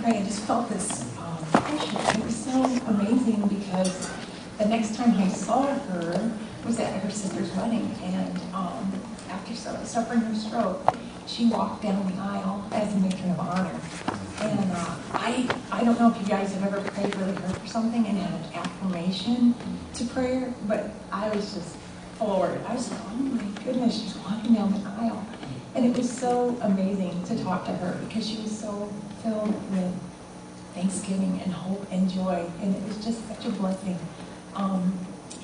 pray, I just felt this passion. It was so amazing because the next time I saw her was at her sister's wedding, and after suffering her stroke, she walked down the aisle as a matron of honor. And I don't know if you guys have ever prayed really hard for something and had an affirmation to prayer, but I was just floored. I was like, oh my goodness, she's walking down the aisle. And it was so amazing to talk to her because she was so filled with thanksgiving and hope and joy, and it was just such a blessing.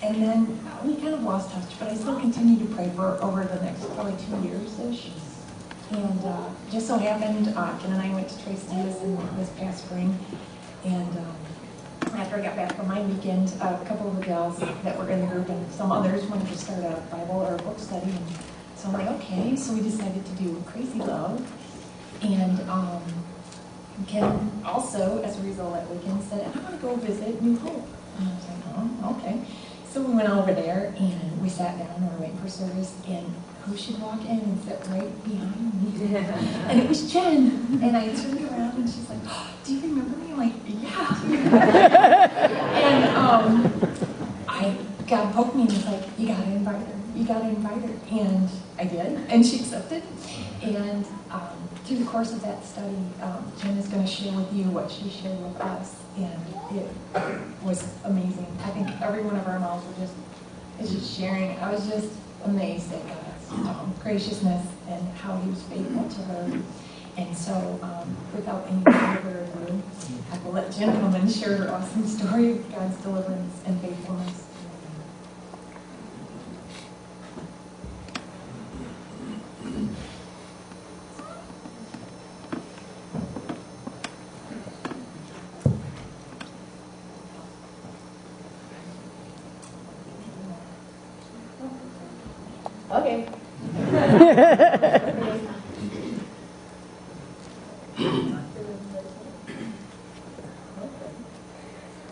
And then we kind of lost touch, but I still continued to pray for her over the next probably 2 years-ish. And just so happened, Ken and I went to Trace Diaz this past spring, and after I got back from my weekend, a couple of the gals that were in the group and some others wanted to start a Bible or a book study. And so I'm like, okay. So we decided to do Crazy Love. And Ken also, as a result that weekend, said, I want to go visit New Hope. And I was like, oh, okay. So we went over there and we sat down and we were waiting for service, and who should walk in and sit right behind me? And it was Jen. And I turned around and she's like, oh, do you remember me? I'm like, yeah. And God poked me and was like, you got to invite her. You got to invite her. And I did. And she accepted. And through the course of that study, Jen is going to share with you what she shared with us. And it was amazing. I think every one of our mouths were just sharing. I was just amazed at God's graciousness and how He was faithful to her. And so, without any further ado, I will let Jen come and share her awesome story of God's deliverance and faithfulness. Okay.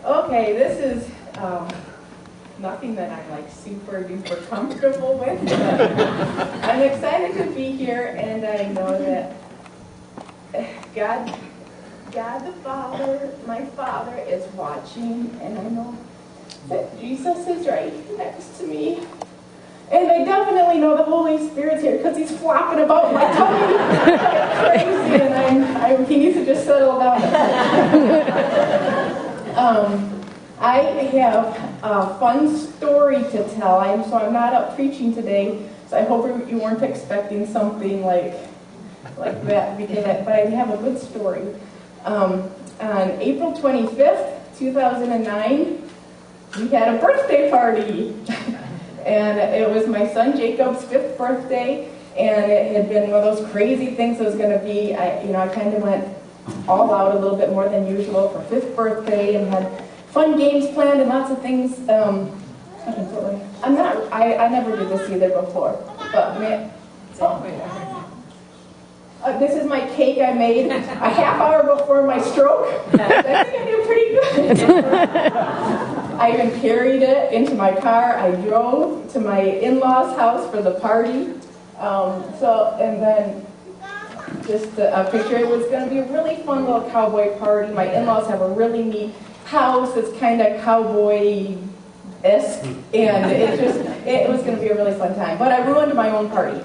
Okay, this is nothing that I'm like super duper comfortable with, but I'm excited to be here, and I know that God the Father, my Father, is watching, and I know that Jesus is right next to me. And I definitely know the Holy Spirit's here because He's flopping about my tummy like crazy, and He needs to just settle down. I have a fun story to tell. So I'm not up preaching today, so I hope you weren't expecting something like that, but I have a good story. On April 25th, 2009, we had a birthday party. And it was my son Jacob's 5th birthday, and it had been one of those crazy things it was going to be. I kind of went all out a little bit more than usual for 5th birthday and had fun games planned and lots of things. I never did this either before, but this is my cake I made a half hour before my stroke. I think I did pretty good. I even carried it into my car. I drove to my in-laws' house for the party. And then just a picture. It was going to be a really fun little cowboy party. My in-laws have a really neat house that's kind of cowboy-esque, and it was going to be a really fun time. But I ruined my own party,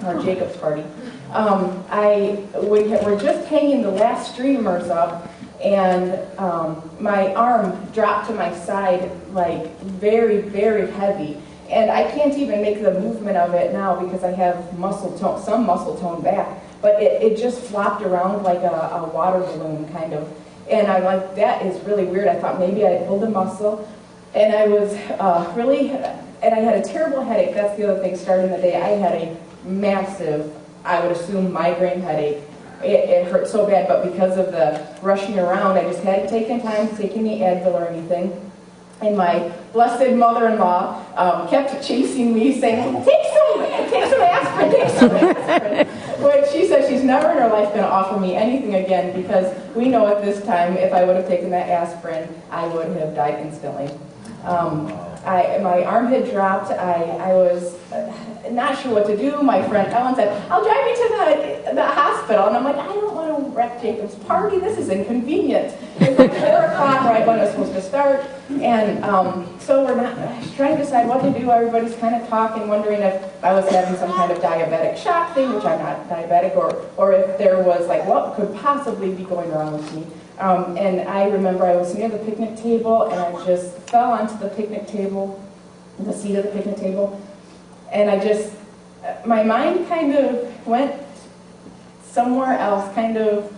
or Jacob's party. We were just hanging the last streamers up, and my arm dropped to my side, like very, very heavy. And I can't even make the movement of it now because I have some muscle tone back. But it just flopped around like a water balloon, kind of. And I'm like, that is really weird. I thought maybe I pulled a muscle. And I was and I had a terrible headache. That's the other thing. Starting the day, I had a massive, I would assume, migraine headache. It hurt so bad, but because of the rushing around, I just hadn't taken time to take any Advil or anything. And my blessed mother-in-law kept chasing me, saying, take some aspirin. But she said she's never in her life going to offer me anything again, because we know at this time, if I would have taken that aspirin, I would have died instantly. My arm had dropped. I was not sure what to do. My friend Ellen said, I'll drive you to the hospital. And I'm like, I don't want to wreck Jacob's party. This is inconvenient. It's like 4 o'clock right when it's supposed to start. And so we're not trying to decide what to do. Everybody's kind of talking, wondering if I was having some kind of diabetic shock thing, which I'm not diabetic, or if there was like what could possibly be going wrong with me. And I remember I was near the picnic table, and I just fell onto the picnic table, the seat of the picnic table, and my mind kind of went somewhere else, kind of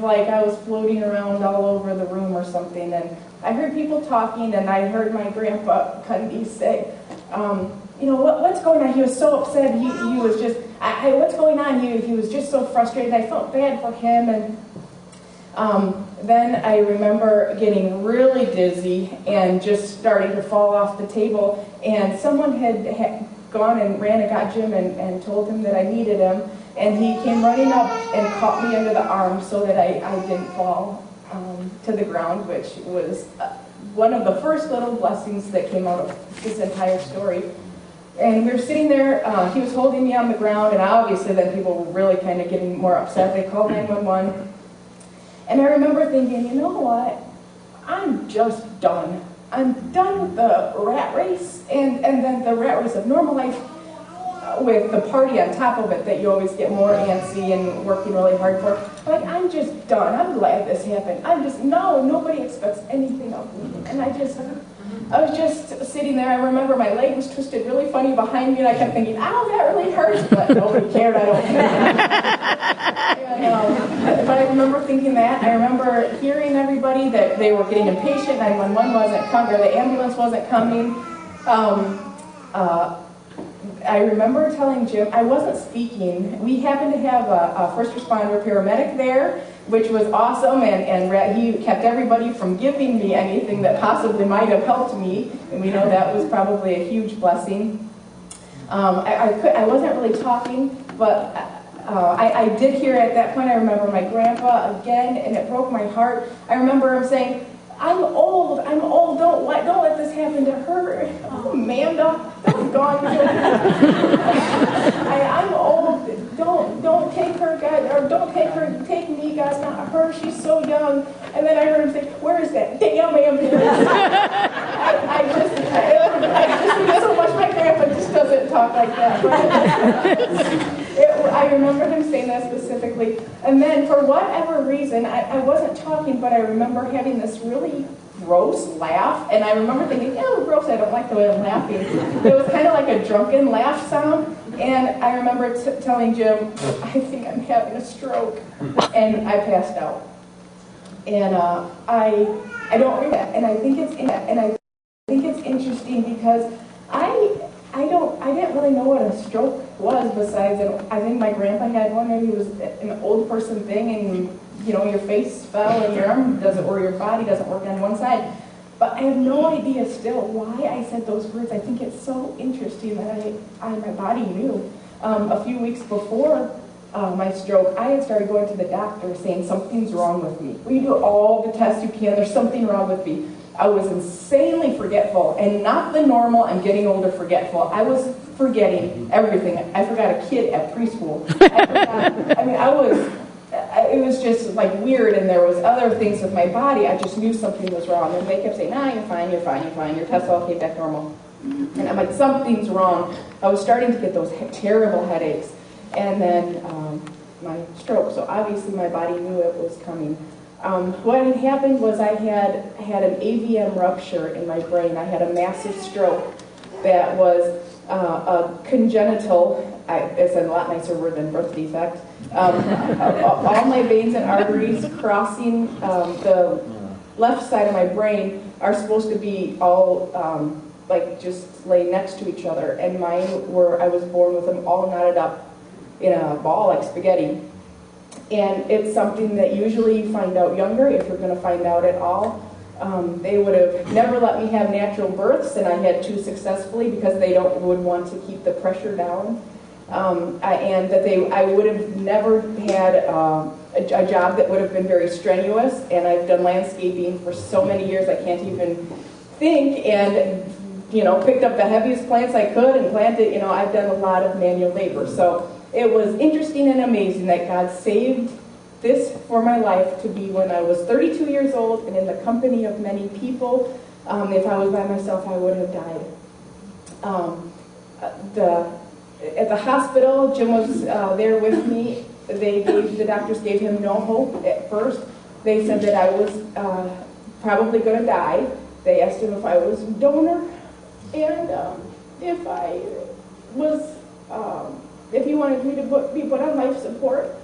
like I was floating around all over the room or something. And I heard people talking, and I heard my grandpa Cundy say, what's going on? He was so upset. He was just, what's going on? He was just so frustrated. I felt bad for him. And then I remember getting really dizzy and just starting to fall off the table. And someone had gone and ran and got Jim and told him that I needed him. And he came running up and caught me under the arm so that I didn't fall to the ground, which was one of the first little blessings that came out of this entire story. And we were sitting there, he was holding me on the ground, and obviously then people were really kind of getting more upset. They called 911. And I remember thinking, you know what? I'm just done. I'm done with the rat race, and then the rat race of normal life with the party on top of it that you always get more antsy and working really hard for. Like, I'm just done. I'm glad this happened. Nobody expects anything of me. And I was just sitting there. I remember my leg was twisted really funny behind me, and I kept thinking, ow, that really hurts, but nobody cared. I don't care. But I remember thinking that. I remember hearing everybody that they were getting impatient. 911 wasn't coming, or the ambulance wasn't coming. I remember telling Jim, I wasn't speaking. We happened to have a first responder paramedic there, which was awesome, and he kept everybody from giving me anything that possibly might have helped me, and we know that was probably a huge blessing. I wasn't really talking, but I did hear at that point, I remember my grandpa again, and it broke my heart. I remember him saying, I'm old, don't let this happen to her. Oh, Amanda, that's gone. I'm old, don't take her, God, or don't take me, God, not her, she's so young. And then I heard him say, where is that damn ambulance? I just think so much my grandpa just doesn't talk like that. I remember him saying that specifically. And then for whatever reason, I wasn't talking, but I remember having this really gross laugh. And I remember thinking, oh, gross, I don't like the way I'm laughing. It was kind of like a drunken laugh sound. And I remember telling Jim, I think I'm having a stroke. And I passed out. And I don't remember that. And I think it's interesting because I didn't really know what a stroke was besides, I think my grandpa had one, and he was an old person thing, and your face fell and your arm doesn't, or your body doesn't work on one side. But I have no idea still why I said those words. I think it's so interesting that my body knew. A few weeks before my stroke, I had started going to the doctor saying something's wrong with me. Well, you do all the tests you can, there's something wrong with me. I was insanely forgetful, and not the normal, I'm getting older forgetful. I was forgetting everything. I forgot a kid at preschool. It was just like weird, and there was other things with my body. I just knew something was wrong. And they kept saying, nah, you're fine. Your tests all came back normal. And I'm like, something's wrong. I was starting to get those terrible headaches. And then my stroke. So obviously my body knew it was coming. What had happened was I had an AVM rupture in my brain. I had a massive stroke that was a congenital, it's a lot nicer word than birth defect. All my veins and arteries crossing the left side of my brain are supposed to be all just lay next to each other. And mine I was born with them all knotted up in a ball like spaghetti. And it's something that usually you find out younger, if you're going to find out at all. They would have never let me have natural births, and I had 2 successfully because they would want to keep the pressure down. And that I would have never had a job that would have been very strenuous. And I've done landscaping for so many years I can't even think, and picked up the heaviest plants I could and planted. I've done a lot of manual labor. So it was interesting and amazing that God saved this for my life to be when I was 32 years old and in the company of many people. If I was by myself, I would have died. At the hospital, Jim was there with me. The doctors gave him no hope at first. They said that I was probably going to die. They asked him if I was a donor and if I was, if he wanted me to be put on life support.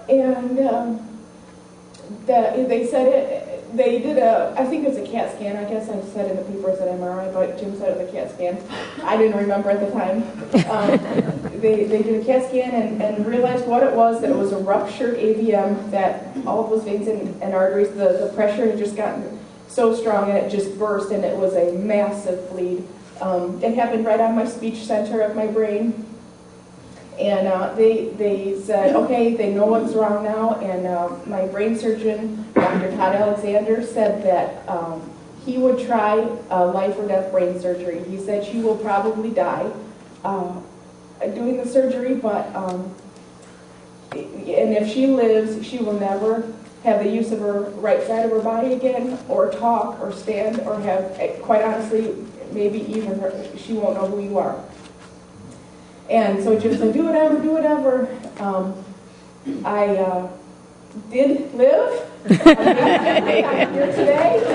And they said it. They did I think it was a CAT scan. I guess I said in the paper it said MRI, but Jim said it was a CAT scan. I didn't remember at the time. They did a CAT scan and realized what it was, that it was a ruptured AVM, that all of those veins and arteries, the pressure had just gotten so strong and it just burst, and it was a massive bleed. It happened right on my speech center of my brain. And they said, okay, they know what's wrong now, and my brain surgeon, Dr. Todd Alexander, said that he would try life or death brain surgery. He said she will probably die doing the surgery, but and if she lives, she will never have the use of her right side of her body again, or talk, or stand, or have, quite honestly, maybe even she won't know who you are. And so Jim said, do whatever, do whatever. I did live. I'm here today. I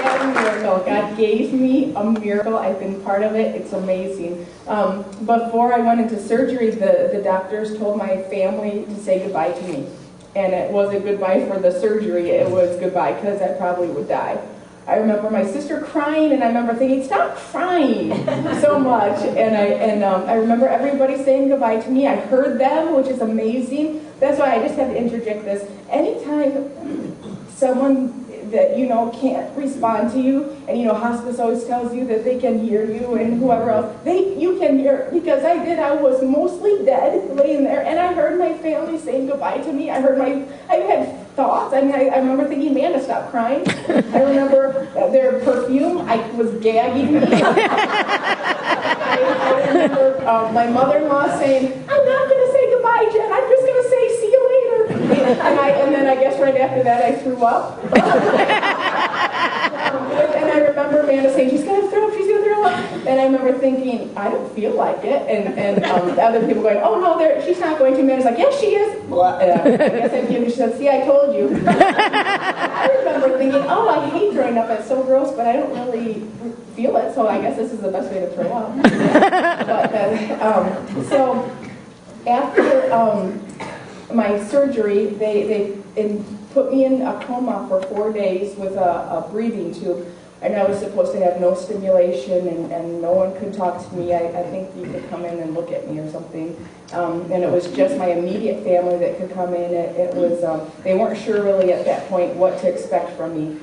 had a miracle. God gave me a miracle. I've been part of it. It's amazing. Before I went into surgery, the doctors told my family to say goodbye to me. And it wasn't goodbye for the surgery, it was goodbye because I probably would die. I remember my sister crying, and I remember thinking, stop crying so much. And I remember everybody saying goodbye to me. I heard them, which is amazing. That's why I just have to interject this. Anytime someone that you know can't respond to you, and you know hospice always tells you that they can hear you, and whoever else, you can hear, because I did. I was mostly dead, laying there, and I heard my family saying goodbye to me. I had thoughts. I mean, I remember thinking, Amanda, stop crying. I remember their perfume. I was gagging me. I remember my mother-in-law saying, I'm not going to say goodbye, Jen. I'm just going to say see you later. And then I guess right after that I threw up. And I remember Amanda saying, she's going to throw up, she's going to throw up. And I remember thinking, I don't feel like it. And the other people going, oh no, she's not going to. Amanda's like, yes, she is. I guess I'm kidding. She said, see, I told you. I remember thinking, oh, I hate throwing up. It's so gross, but I don't really feel it. So I guess this is the best way to throw up. So after my surgery, they put me in a coma for 4 days with a breathing tube, and I was supposed to have no stimulation, and no one could talk to me. I think you could come in and look at me or something, and it was just my immediate family that could come in. It was they weren't sure really at that point what to expect from me.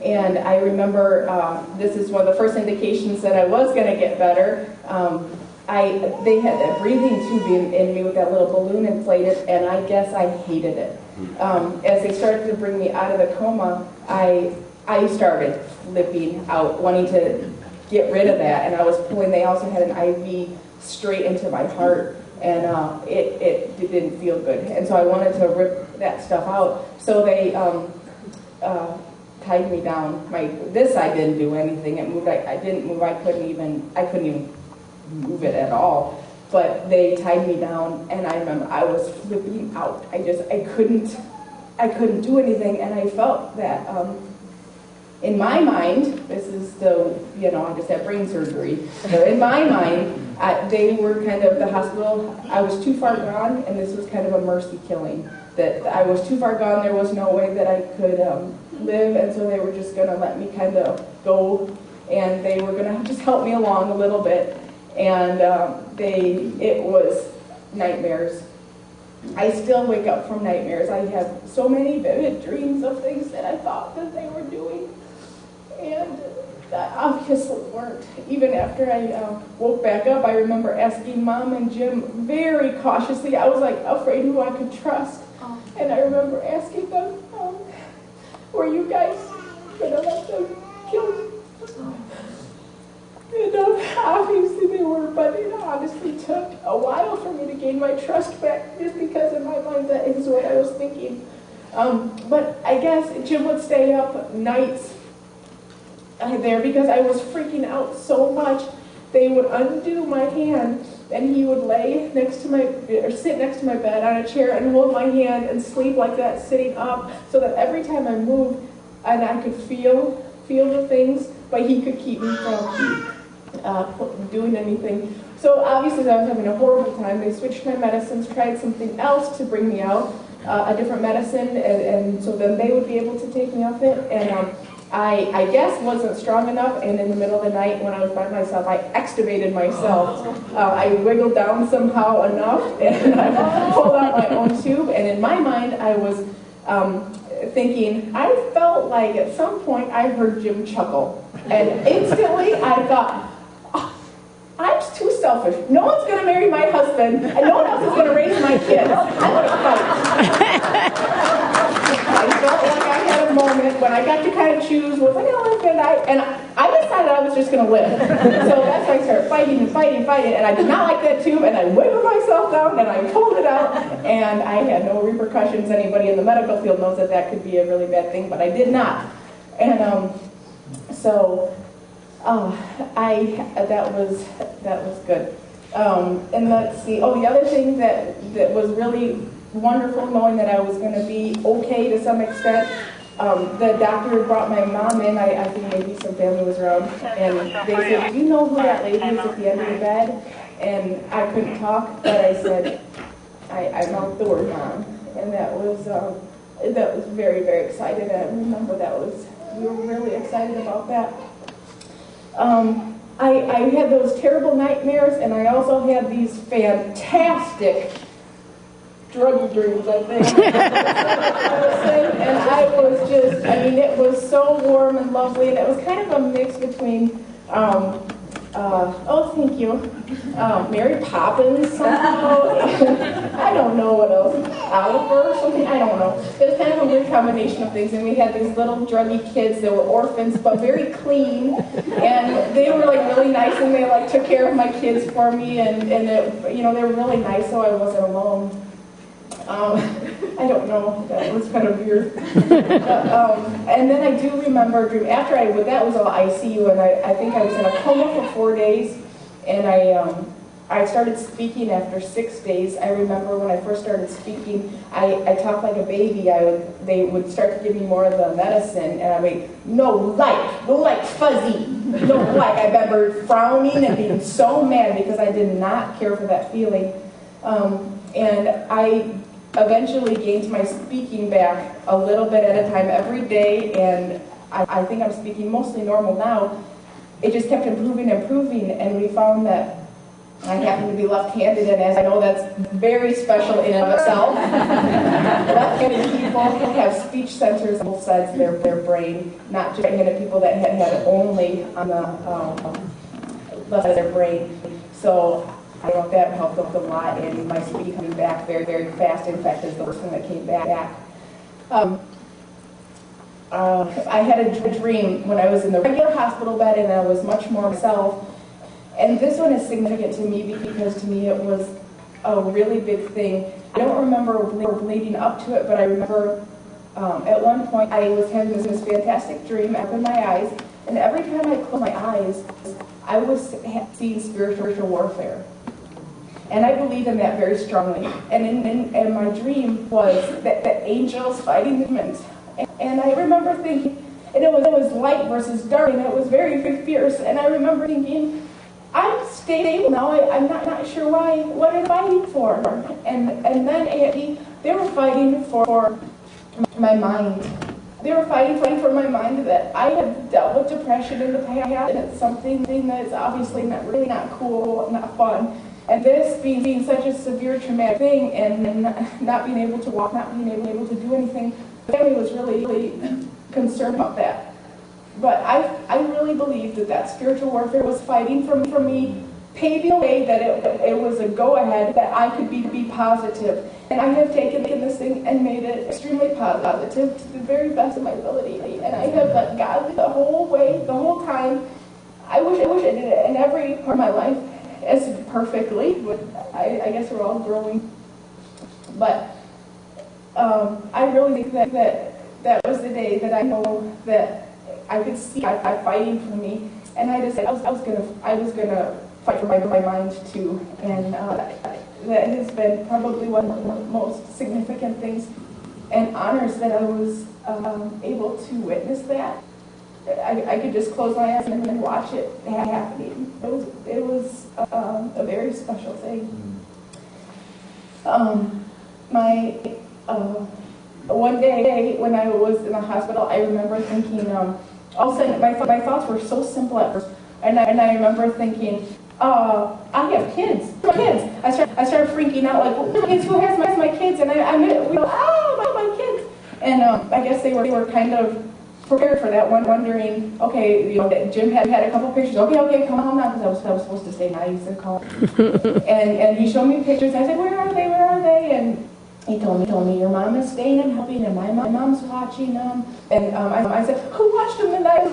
And I remember this is one of the first indications that I was going to get better. They had a breathing tube in me with that little balloon inflated, and I guess I hated it. As they started to bring me out of the coma, I started flipping out, wanting to get rid of that, and I was pulling. They also had an IV straight into my heart, and it didn't feel good, and so I wanted to rip that stuff out. So they tied me down. This I didn't do anything. It moved. I didn't move. I couldn't even move it at all. But they tied me down, and I remember I was flipping out. I couldn't do anything, and I felt that in my mind, this is I just had brain surgery. So in my mind, they were kind of the hospital. I was too far gone, and this was kind of a mercy killing. That I was too far gone. There was no way that I could live, and so they were just going to let me kind of go, and they were going to just help me along a little bit. And it was nightmares. I still wake up from nightmares. I have so many vivid dreams of things that I thought that they were doing, and that obviously weren't. Even after I woke back up, I remember asking Mom and Jim very cautiously. I was like afraid who I could trust, and I remember asking them, "Were you guys gonna let them kill me?" to her, but it honestly took a while for me to gain my trust back, just because in my mind that is what I was thinking. But I guess Jim would stay up nights there because I was freaking out so much. They would undo my hand, and he would lay next to or sit next to my bed on a chair and hold my hand and sleep like that, sitting up, so that every time I moved, and I could feel the things, but he could keep me from doing anything. So obviously I was having a horrible time. They switched my medicines, tried something else to bring me out, a different medicine, and so then they would be able to take me off it. And I guess wasn't strong enough, and in the middle of the night when I was by myself, I extubated myself. I wiggled down somehow enough, and I pulled out my own tube, and in my mind I was thinking, I felt like at some point I heard Jim chuckle, and instantly I thought, I'm too selfish. No one's going to marry my husband, and no one else is going to raise my kids. I'm going to fight. I felt like I had a moment when I got to kind of choose, was I going to live and I decided I was just going to live. So that's why I started fighting, and I did not like that tube, and I wiggled myself down, and I pulled it out, and I had no repercussions. Anybody in the medical field knows that that could be a really bad thing, but I did not. And that was good. And let's see. Oh, the other thing that was really wonderful, knowing that I was going to be okay to some extent. The doctor brought my mom in. I think maybe some family was around, and they said, "Do you know who that lady is at the end of the bed?" And I couldn't talk, but I said, I mouthed the word "mom," and that was very, very excited. I remember we were really excited about that. I had those terrible nightmares, and I also had these fantastic drug dreams, I think. And I was just, it was so warm and lovely, and it was kind of a mix between, thank you, Mary Poppins somehow, and I don't know what else, Oliver or something, I don't know. It was kind of a weird combination of things, and we had these little druggy kids that were orphans, but very clean, and they were like really nice, and they like took care of my kids for me, and it, they were really nice, so I wasn't alone. I don't know, that was kind of weird. And then I do remember, after that was all ICU, and I think I was in a coma for 4 days, and I started speaking after 6 days. I remember when I first started speaking, I talked like a baby. They would start to give me more of the medicine, and I'd be, no like fuzzy, no like. I remember frowning and being so mad because I did not care for that feeling. And I eventually gained my speaking back a little bit at a time every day, and I think I'm speaking mostly normal now. It just kept improving, and we found that I happen to be left-handed, and as I know, that's very special in and of itself. Left-handed people have speech centers on both sides of their brain, not just right-handed people that had it only on the left side of their brain. So I know that helped a lot, and my speech coming back very, very fast. In fact, it's the first thing that came back. I had a dream when I was in the regular hospital bed, and I was much more myself. And this one is significant to me because to me it was a really big thing. I don't remember leading up to it, but I remember at one point I was having this fantastic dream. I opened my eyes, and every time I closed my eyes, I was seeing spiritual warfare. And I believe in that very strongly. And my dream was that angels fighting demons. And I remember thinking, and it was light versus dark, and it was very, very fierce. And I remember thinking, I'm stable now. I'm not sure why. What are they fighting for? And then they were fighting for my mind. They were fighting for my mind that I have dealt with depression in the past, and it's something that's obviously not cool, not fun. And this being such a severe traumatic thing, and not being able to walk, not being able to do anything, the family was really, really concerned about that. But I really believe that spiritual warfare was fighting for me, paving the way that it was a go-ahead, that I could be positive. And I have taken this thing and made it extremely positive to the very best of my ability. And I have let God the whole way, the whole time. I wish I did it in every part of my life. as perfectly, but I guess we're all growing. But I really think that was the day that I know that I could see God fighting for me, and I decided I was gonna fight for my mind too, and that has been probably one of the most significant things and honors that I was able to witness that. I could just close my eyes and watch it happening. It was a very special thing. One day when I was in the hospital, I remember thinking, all of a sudden my thoughts were so simple at first, and I remember thinking, I have kids. I started freaking out, like, who has my kids? And my kids. And I guess they were kind of prepared for that, wondering, okay, that Jim had a couple pictures. Okay, come on now, because I was supposed to stay nice and calm. and he showed me pictures, and I said, where are they? And he told me, your mom is staying and helping, and my mom's watching them. And I said, who watched them the night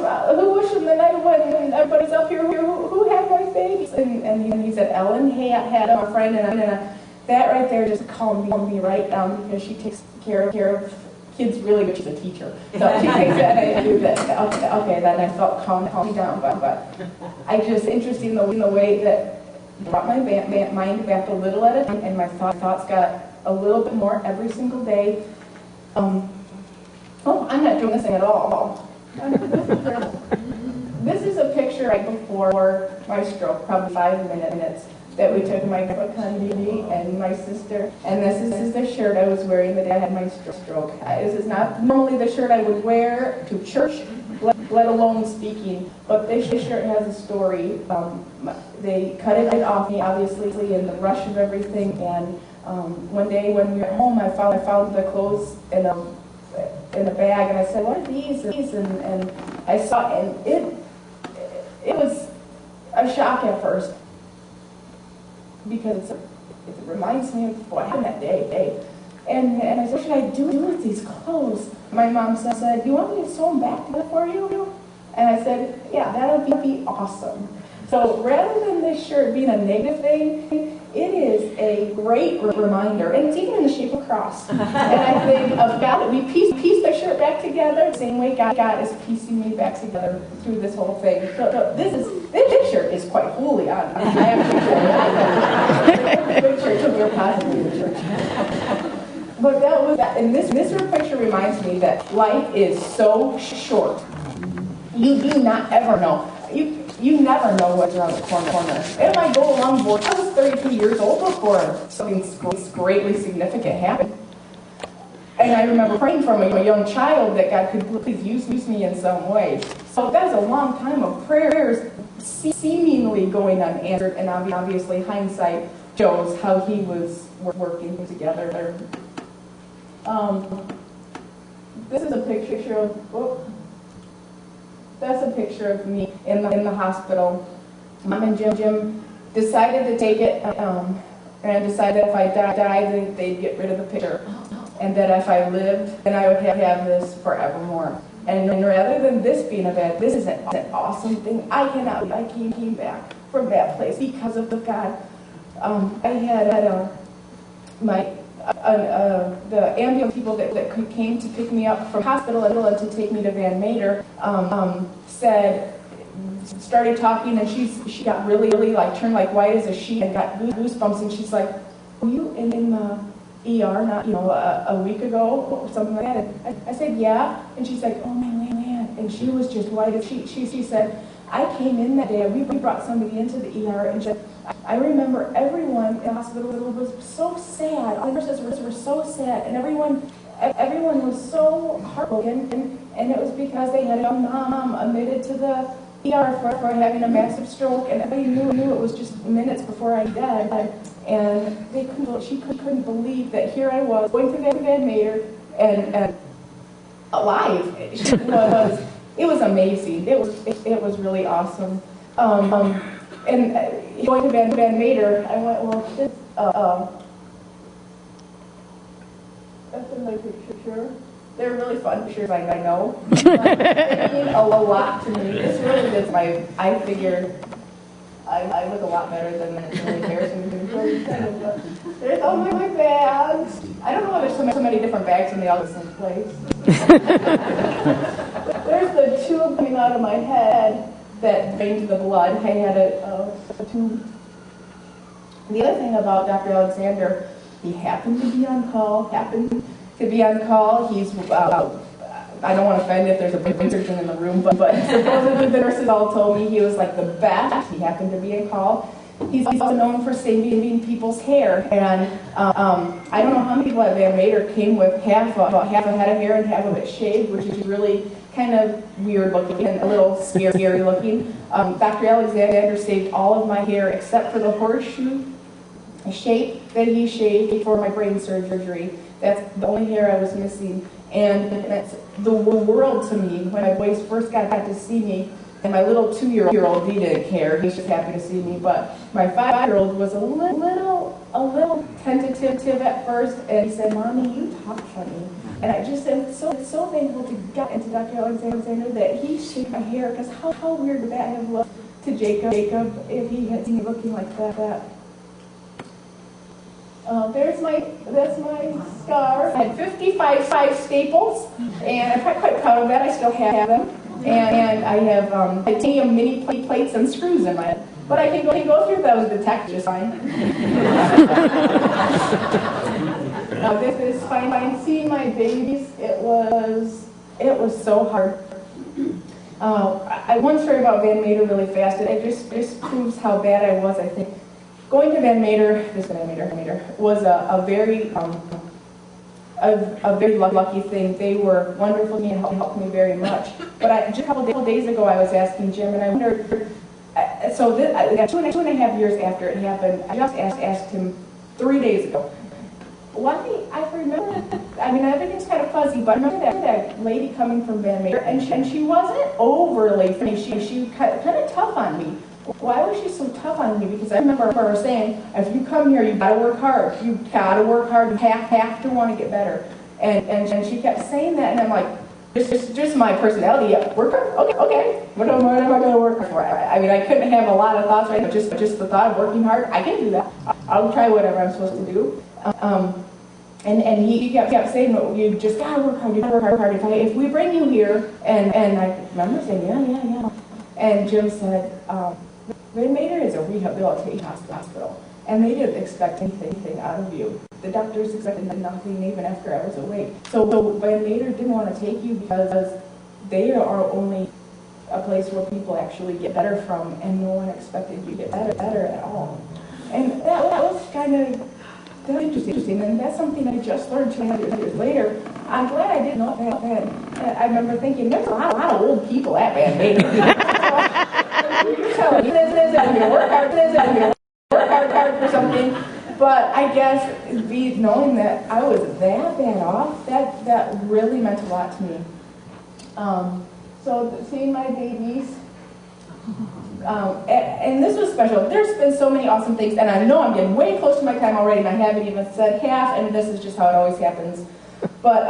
when everybody's up here? Who had my babies? And he said, Ellen had a friend, and that right there just calmed me right down, because she takes care of kids really good. She's a teacher, so she takes that, and I knew that. Okay, then I felt calm down. But I just interested in the way that brought my mind back a little at a time, and my thoughts got a little bit more every single day. I'm not doing this thing at all. This is a picture right before my stroke, probably 5 minutes, that we took my grandpa Candy and my sister. And this is the shirt I was wearing the day I had my stroke. This is not normally the shirt I would wear to church, let alone speaking. But this shirt has a story. They cut it off me, obviously, in the rush of everything. And one day when we were at home, I found the clothes in a bag, and I said, what are these? And I saw, and it was a shock at first, because it reminds me of what happened that day. And I said, what should I do with these clothes? My mom said, you want me to sew them back together for you? And I said, yeah, that would be awesome. So rather than this shirt being a negative thing, it is a great reminder, and it's even in the shape of a cross. And I think of God, we piece the shirt back together the same way God is piecing me back together through this whole thing. So this shirt is quite holy. I have a good church, and we're positive in church. But that was that, and this picture reminds me that life is so short. You do not ever know. You never know what's around the corner. It might go along board. I was 32 years old before something greatly significant happened. And I remember praying from a young child that God could please use me in some way. So that was a long time of prayers seemingly going unanswered, and obviously hindsight shows how he was working together. This is a picture of... That's a picture of me in the hospital. Mom and Jim decided to take it, and decided if I died, they'd get rid of the picture. And that if I lived, then I would have this forevermore. And rather than this being a bad, this is an awesome thing. I came back from that place because of God. I had the ambulance people that came to pick me up from hospital and to take me to Van Mater started talking, and she got really like turned like white as a sheet and got goosebumps, and she's like, were you in the ER not a week ago or something like that? And I said, yeah. And she's like, oh man, and she was just white as she said, I came in that day, we brought somebody into the ER, and she said, I remember everyone in the hospital was so sad. All the nurses were so sad, and everyone was so heartbroken, and it was because they had a young mom admitted to the ER for having a massive stroke, and everybody knew it was just minutes before I died, and she couldn't believe that here I was going through Van Mater and alive. It was amazing. It was really awesome. And going to Van Mater, I went, well, that's another picture. They're really fun pictures, I know. They mean a lot to me. This really is I figured I look a lot better than it's really embarrassing to be. There's all my bags. I don't know why there's so many different bags in the all the same place. There's the tube coming out of my head that drained the blood. I had a tube. The other thing about Dr. Alexander, he happened to be on call. He's I don't want to offend if there's a brain surgeon in the room, but supposedly the nurses all told me he was like the best. He happened to be on call. He's also known for saving people's hair, and I don't know how many people at Van Mater came with half a head of hair and half of it shaved, which is really kind of weird looking and a little scary looking. Dr. Alexander saved all of my hair except for the horseshoe shape that he shaved for my brain surgery. That's the only hair I was missing. And that's the world to me. When my boys first got to see me, and my little 2-year-old, he didn't care. He was just happy to see me. But my 5-year-old was a little tentative at first, and he said, "Mommy, you talk funny." And I just am so thankful to God and to Dr. Alexander that he shaved my hair, because how weird would that have looked to Jacob if he had seen me looking like that. That's my scar. I had 55 staples, and I'm quite proud of that. I still have them. And I have titanium mini plates and screws in my head. But I can go through those detect just fine. This is fine. Seeing my babies, it was so hard. One story about Van Mater really fast. It just proves how bad I was, I think. Going to Van Mater was a very lucky thing. They were wonderful to me and helped me very much. But just a couple days ago, I was asking Jim, and I wondered. So 2.5 years after it happened, I just asked him 3 days ago. Why? I remember. I mean, everything's kind of fuzzy, but I remember that lady coming from Van Mater, and she wasn't overly funny. She kind of tough on me. Why was she so tough on me? Because I remember her saying, "If you come here, you gotta work hard. You gotta work hard. You have to want to get better." And she kept saying that, and I'm like, just my personality. Yeah, work hard. Okay. What am I gonna work hard for? I mean, I couldn't have a lot of thoughts right now. Just the thought of working hard. I can do that. I'll try whatever I'm supposed to do. And he kept saying, "No, you just gotta work hard. You gotta work hard. If we bring you here," and I remember saying, yeah. And Jim said, Van Mater is a rehabilitation hospital, and they didn't expect anything out of you. The doctors expected nothing even after I was awake. So Van Mater didn't want to take you because they are only a place where people actually get better from, and no one expected you to get better at all. And that was kind of interesting, and that's something I just learned 2.5 years later. I'm glad I didn't know that. I remember thinking, there's a lot of old people at Van Mater. You're telling me this I'm going to work hard for something. But I guess knowing that I was that bad off, that really meant a lot to me. So seeing my babies, and this was special. There's been so many awesome things, and I know I'm getting way close to my time already, and I haven't even said half, and this is just how it always happens. But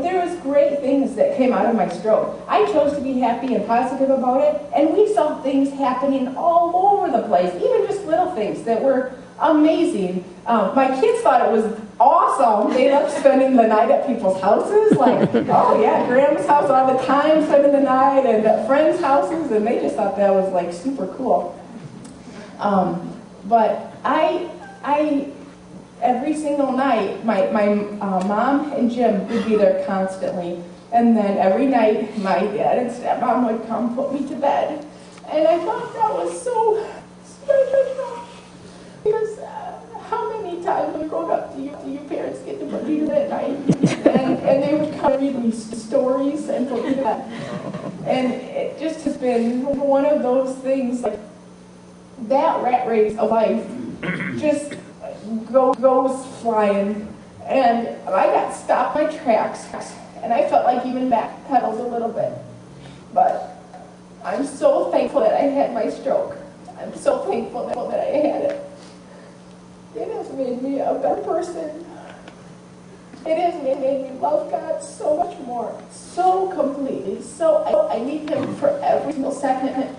there was great things that came out of my stroke. I chose to be happy and positive about it, and we saw things happening all over the place, even just little things that were amazing. My kids thought it was awesome. They loved spending the night at people's houses, like, oh yeah, Grandma's house all the time, spending the night, and at friends' houses, and they just thought that was like super cool. But I every single night, my mom and Jim would be there constantly. And then every night, my dad and stepmom would come put me to bed. And I thought that was so special. Because how many times when growing up do your parents get to put you to bed at night? And they would come read me stories and put me to bed. And it just has been one of those things, like that rat race of life just goes flying, and I got stopped in my tracks, and I felt like even backpedaled a little bit. But I'm so thankful that I had my stroke. I'm so thankful that I had it. It has made me a better person. It has made me love God so much more, so completely. So I need Him for every single second.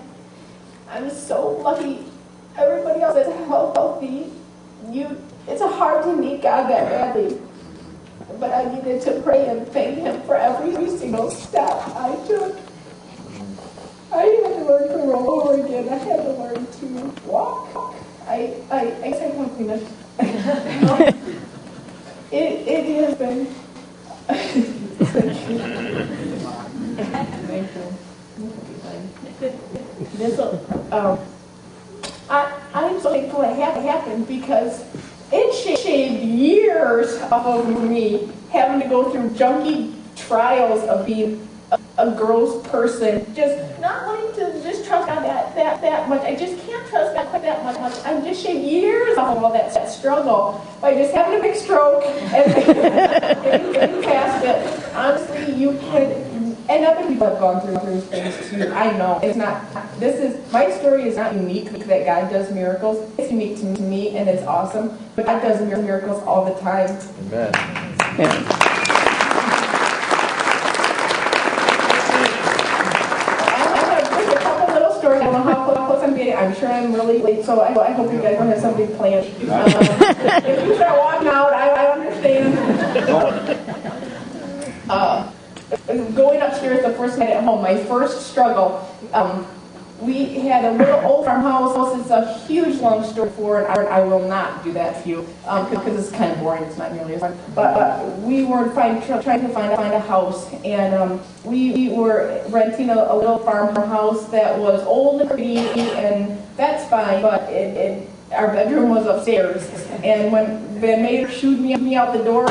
I'm so lucky. Everybody else is healthy. It's hard to need God that badly. But I needed to pray and thank Him for every single step I took. I had to learn to roll over again. I had to learn to walk. I guess I can't finish. It has been. Thank you. I'm so thankful it happened because it shaved years off of me having to go through junky trials of being a gross person, just not wanting to just trust God that much. I just can't trust God quite that much. I'm just shaved years off of all that struggle by just having a big stroke and getting past it. Honestly, you could. And other people have gone through things too. I know. It's not, my story is not unique that God does miracles. It's unique to me and it's awesome. But God does miracles all the time. Amen. Yeah. I'm going to a couple little stories. I don't know how close I'm getting. I'm sure I'm really late, so I hope you guys don't have something planned. If you start walking out, I understand. Going upstairs the first night at home, my first struggle, we had a little old farmhouse. It's a huge long story for it. I will not do that for you because it's kind of boring. It's not nearly as fun. But we were trying to find a house, and we were renting a little farmhouse that was old and pretty, and that's fine. But our bedroom was upstairs, and when the maid shooed me out the door.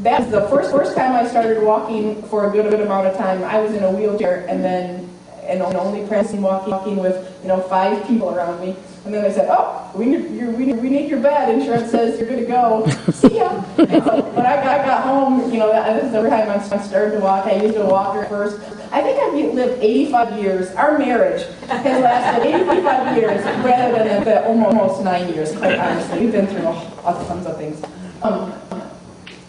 That was the first time I started walking for a good amount of time. I was in a wheelchair and only pressing walking with 5 people around me. And then they said, "Oh, we need your bed. Insurance says you're good to go. See ya." When I got home, this is the time I'm starting to walk. I used a walker first. I think I've lived 85 years. Our marriage has lasted 85 years rather than the almost 9 years. Quite honestly, we've been through tons of things.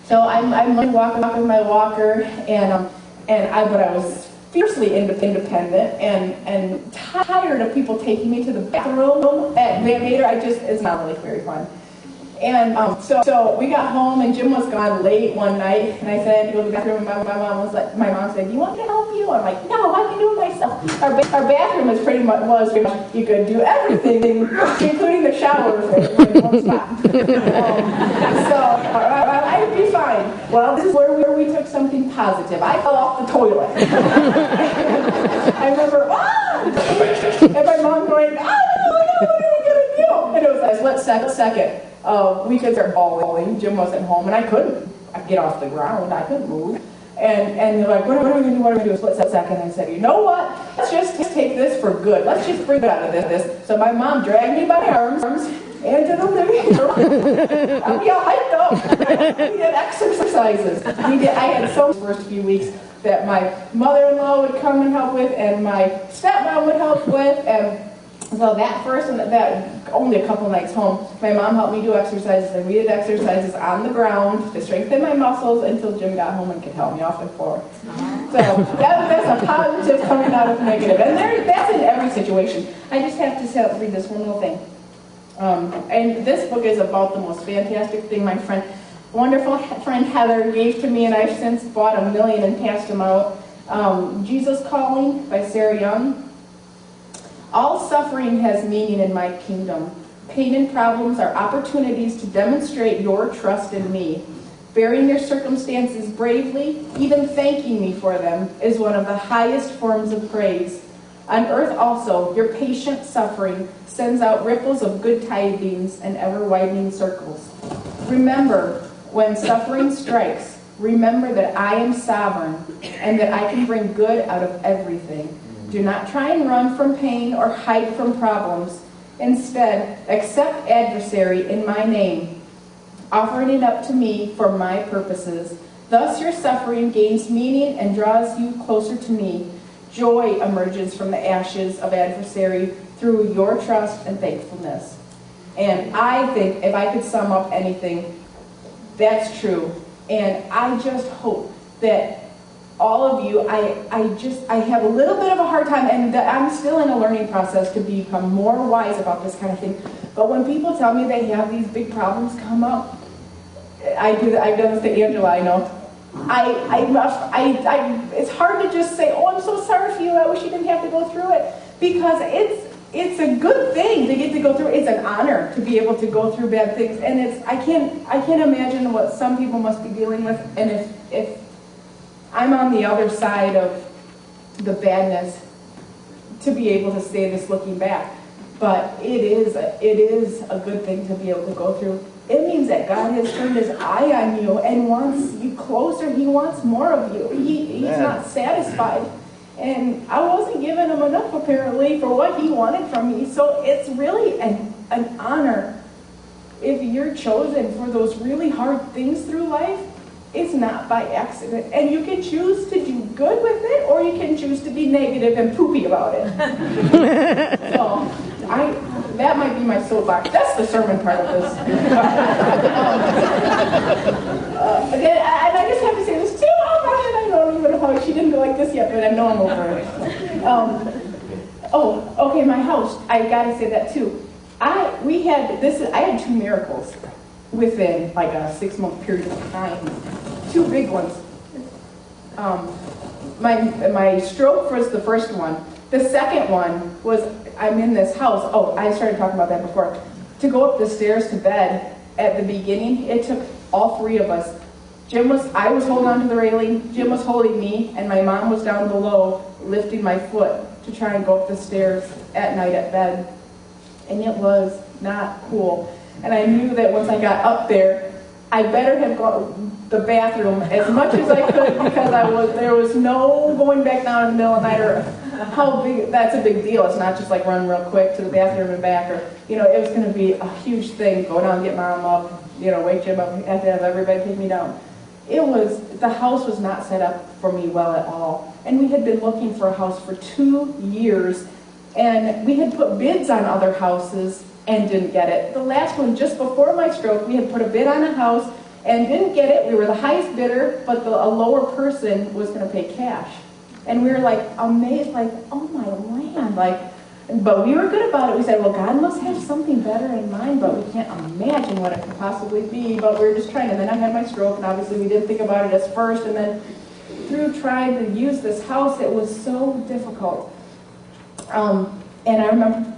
So I'm walking with my walker, but I was fiercely independent and tired of people taking me to the bathroom at Van Vader. It's not really very fun. And so we got home and Jim was gone late one night, and I said I had to go to the bathroom, and my mom said, "Do you want me to help you?" I'm like, "No, I can do it myself." Our bathroom was pretty much you could do everything, including the shower in one spot. So I'd be fine. Well, this is where we took something positive. I fell off the toilet. I remember, and my mom going, "Oh no, what are you gonna do?" And it was like, split second. We could start bawling. Jim wasn't home, and I couldn't get off the ground. I couldn't move. And they're like, "What are we going to do? What are we going to do?" Split second. I said, "You know what? Let's just take this for good. Let's just bring it out of this." So my mom dragged me by my arms into the living room. We all hyped up. We did exercises. I had so the first few weeks that my mother-in-law would come and help with, and my stepmom would help with, and so that only a couple nights home, my mom helped me do exercises, and we did exercises on the ground to strengthen my muscles until Jim got home and could help me off the floor. So that's a positive coming out of negative, and that's in every situation. I just have to read this one little thing. And this book is about the most fantastic thing my wonderful friend Heather gave to me, and I've since bought 1 million and passed them out. Jesus Calling by Sarah Young. All suffering has meaning in my kingdom. Pain and problems are opportunities to demonstrate your trust in me. Bearing your circumstances bravely, even thanking me for them, is one of the highest forms of praise. On earth also, your patient suffering sends out ripples of good tidings and ever-widening circles. Remember, when suffering strikes, remember that I am sovereign and that I can bring good out of everything. Do not try and run from pain or hide from problems. Instead, accept adversary in my name, offering it up to me for my purposes. Thus your suffering gains meaning and draws you closer to me. Joy emerges from the ashes of adversary through your trust and thankfulness. And I think if I could sum up anything, that's true. And I just hope that all of you, I have a little bit of a hard time, and I'm still in a learning process to become more wise about this kind of thing. But when people tell me they have these big problems come up, I've done this to Angela, I know. It's hard to just say, oh, I'm so sorry for you, I wish you didn't have to go through it. Because it's a good thing to get to go through it. It's an honor to be able to go through bad things. And I can't imagine what some people must be dealing with. And if I'm on the other side of the badness, to be able to say this looking back. But it is a good thing to be able to go through. It means that God has turned his eye on you and wants you closer. He wants more of you. He's not satisfied. And I wasn't giving him enough, apparently, for what he wanted from me. So it's really an honor if you're chosen for those really hard things through life. It's not by accident. And you can choose to do good with it, or you can choose to be negative and poopy about it. So that might be my soapbox. That's the sermon part of this. And I just have to say this too. Oh, man, I don't even know how she didn't go like this yet, but I know I'm over it. Okay, my house. I gotta say that too. I had 2 miracles within like a 6-month period of time. 2 big ones. My stroke was the first one. The second one was I'm in this house. Oh, I started talking about that before. To go up the stairs to bed at the beginning, it took all 3 of us. I was holding onto the railing, Jim was holding me, and my mom was down below lifting my foot to try and go up the stairs at night at bed. And it was not cool. And I knew that once I got up there, I better have gone to the bathroom as much as I could because there was no going back down in the middle of the night or how big, that's a big deal. It's not just like run real quick to the bathroom and back or, it was going to be a huge thing. Go down and get mom up, wake Jim up, have to have everybody take me down. The house was not set up for me well at all. And we had been looking for a house for 2 years and we had put bids on other houses and didn't get it. The last one, just before my stroke, we had put a bid on a house and didn't get it. We were the highest bidder, but a lower person was going to pay cash. And we were like amazed, like, oh my land, but we were good about it. We said, well, God must have something better in mind, but we can't imagine what it could possibly be. But we were just trying, and then I had my stroke, and obviously we didn't think about it as first. And then through trying to use this house, it was so difficult. And I remember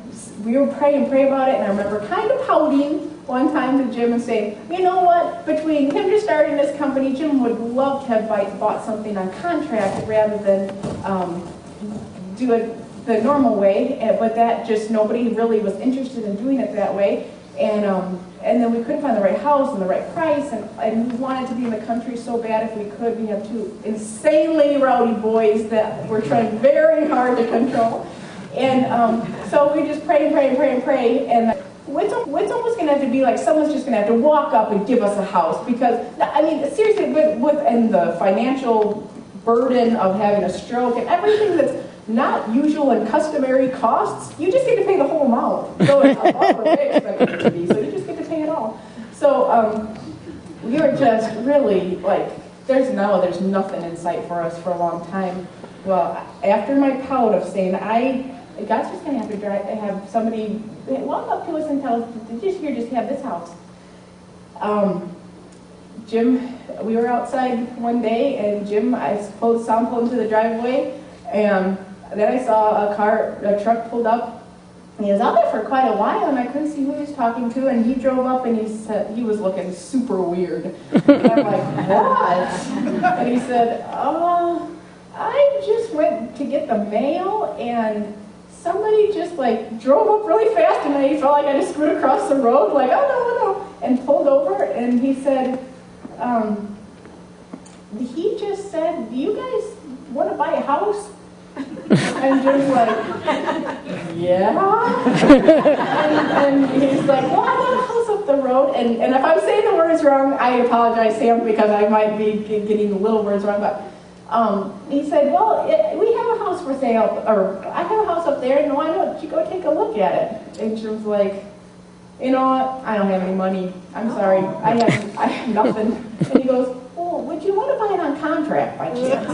we were praying about it, and I remember kind of pouting one time to Jim and saying, you know what, between him just starting this company, Jim would love to have bought something on contract rather than do it the normal way, but that just nobody really was interested in doing it that way. And then we couldn't find the right house and the right price, and we wanted to be in the country so bad if we could. We have 2 insanely rowdy boys that we're trying very hard to control. And so we just pray, and it's almost going to have to be like someone's just going to have to walk up and give us a house, because, I mean, seriously, and the financial burden of having a stroke and everything that's not usual and customary costs, you just get to pay the whole amount. So it's above what they expected it to be, so you just get to pay it all. So we were just really like, there's nothing in sight for us for a long time. Well, after my pout of saying, God's just going to have to have somebody walk up to us and tell us, just have this house. Jim, we were outside one day, and Jim, I saw him pull into the driveway, and then I saw a truck pulled up, and he was out there for quite a while, and I couldn't see who he was talking to, and he drove up, and he said, he was looking super weird. And I'm like, what? And he said, I just went to get the mail, and somebody just drove up really fast, and I felt like I just screwed across the road, like, oh no, and pulled over, and he said, he just said, do you guys want to buy a house? And Jim's like, yeah. and he's like, well, I got a house up the road, and if I'm saying the words wrong, I apologize, Sam, because I might be getting the little words wrong, but he said, well, we have a house for sale, or I have a house up there, and why don't you go take a look at it? And Jim's like, you know what, I don't have any money. I'm sorry, I have nothing. And he goes, well, would you want to buy it on contract by chance?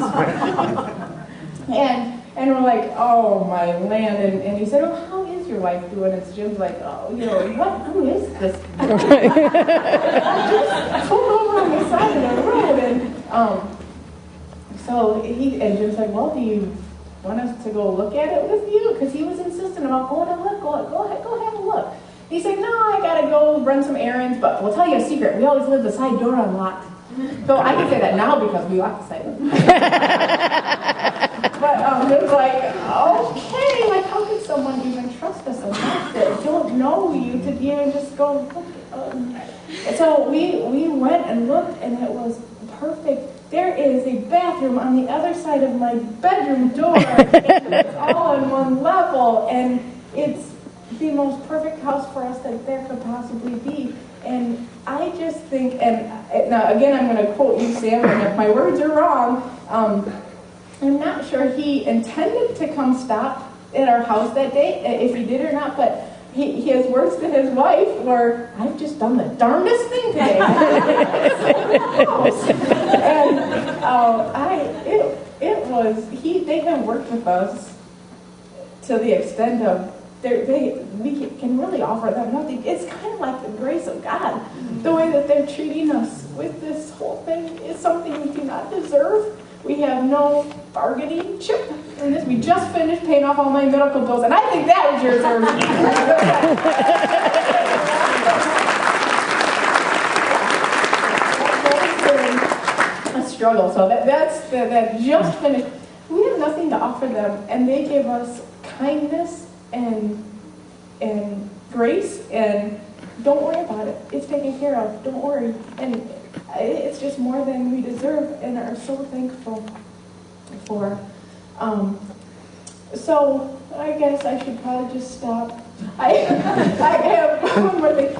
And we're like, oh my land. And he said, oh, how is your wife doing? And Jim's like, oh, who is this? I just pulled over on the side of the road. And Jim's like, well, do you want us to go look at it with you? Because he was insistent about going and look. Go have a look. He said, no, I got to go run some errands, but we'll tell you a secret. We always leave the side door unlocked. So I can say that now because we locked the side door. But it was like, okay, like how could someone even trust us enough that don't know you to even just go look? So we went and looked, and it was perfect. There is a bathroom on the other side of my bedroom door. It's all on one level, and it's the most perfect house for us that there could possibly be. And I just think, and now again I'm going to quote you, Sam, and if my words are wrong, I'm not sure he intended to come stop at our house that day, if he did or not, but his words to his wife were, I've just done the darndest thing today. And they have worked with us to the extent of, we can really offer them nothing. It's kind of like the grace of God. The way that they're treating us with this whole thing is something we do not deserve. We have no bargaining chip in this. We just finished paying off all my medical bills, and I think that was yours, a struggle. So that just finished. We have nothing to offer them, and they give us kindness and grace, and don't worry about it. It's taken care of. Don't worry. And it's just more than we deserve, and are so thankful for. So I guess I should probably just stop. I have one more thing.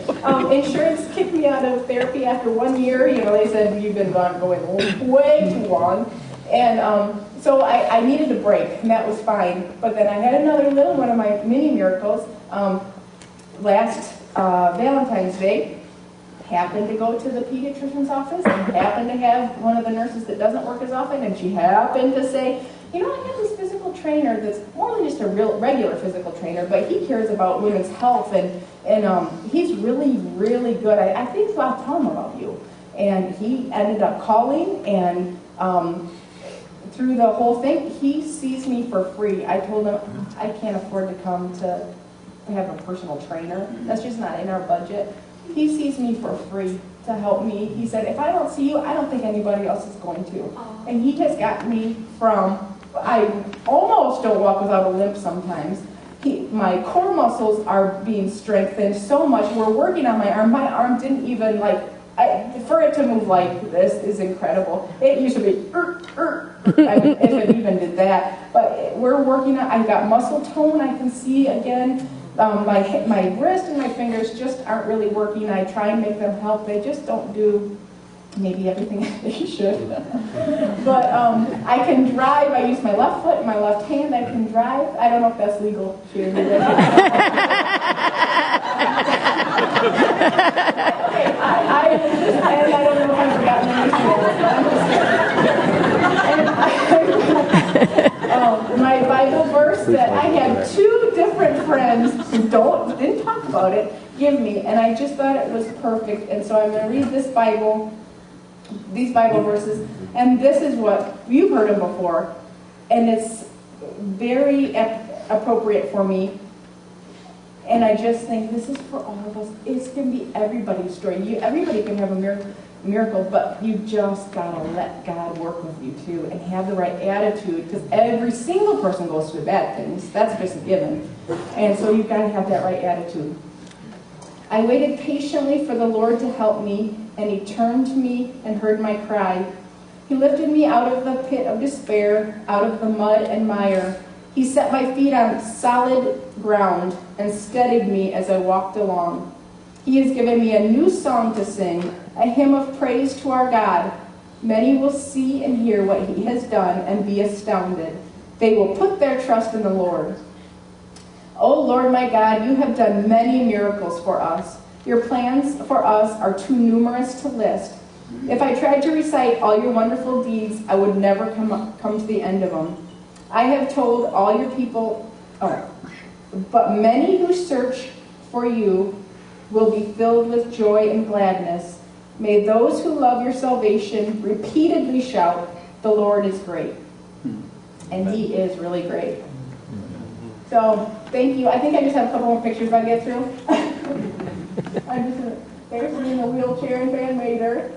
Insurance kicked me out of therapy after 1 year. They said you've been going way too long, and so I needed a break, and that was fine. But then I had another little one of my mini miracles last Valentine's Day. Happened to go to the pediatrician's office and happened to have one of the nurses that doesn't work as often, and she happened to say, I have this physical trainer that's more than just a regular physical trainer, but he cares about women's health, and he's really, really good. I think I'll tell him about you. And he ended up calling, and through the whole thing, he sees me for free. I told him I can't afford to come to have a personal trainer. That's just not in our budget. He sees me for free to help me. He said, if I don't see you, I don't think anybody else is going to. And he has got me from, I almost don't walk without a limp sometimes. My core muscles are being strengthened so much. We're working on my arm. My arm didn't even for it to move like this is incredible. It used to be, if it even did that. But we're working on, I've got muscle tone I can see again. My wrist and my fingers just aren't really working. I try and make them help. They just don't do maybe everything they should. But I can drive. I use my left foot and my left hand. I can drive. I don't know if that's legal. I don't know if I've forgotten anything. My Bible verse that I had two different friends who didn't talk about it give me, and I just thought it was perfect. And so I'm going to read these Bible verses, and this is what you've heard them before, and it's very appropriate for me. And I just think this is for all of us. It's going to be everybody's story. Everybody can have a miracle, but you just got to let God work with you too and have the right attitude, because every single person goes through bad things. That's just a given. And so you've got to have that right attitude. I waited patiently for the Lord to help me, and he turned to me and heard my cry. He lifted me out of the pit of despair, out of the mud and mire. He set my feet on solid ground and steadied me as I walked along. He has given me a new song to sing, a hymn of praise to our God. Many will see and hear what he has done and be astounded. They will put their trust in the Lord. O Lord my God, you have done many miracles for us. Your plans for us are too numerous to list. If I tried to recite all your wonderful deeds, I would never come to the end of them. I have told all your people, but many who search for you will be filled with joy and gladness. May those who love your salvation repeatedly shout, the Lord is great. And he is really great. So, thank you. I think I just have a couple more pictures I get through. There's me in a wheelchair in Van Mater.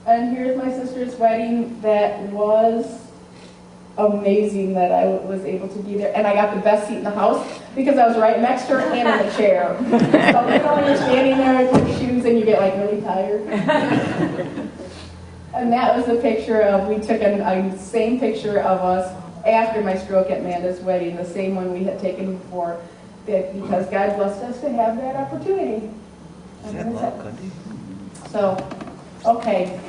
And here's my sister's wedding. That was amazing that I was able to be there. And I got the best seat in the house because I was right next to her and in the chair. So, you're standing there with shoes and you get like really tired. And that was the picture of, we took a same picture of us after my stroke at Amanda's wedding, the same one we had taken before, because God blessed us to have that opportunity. So, okay.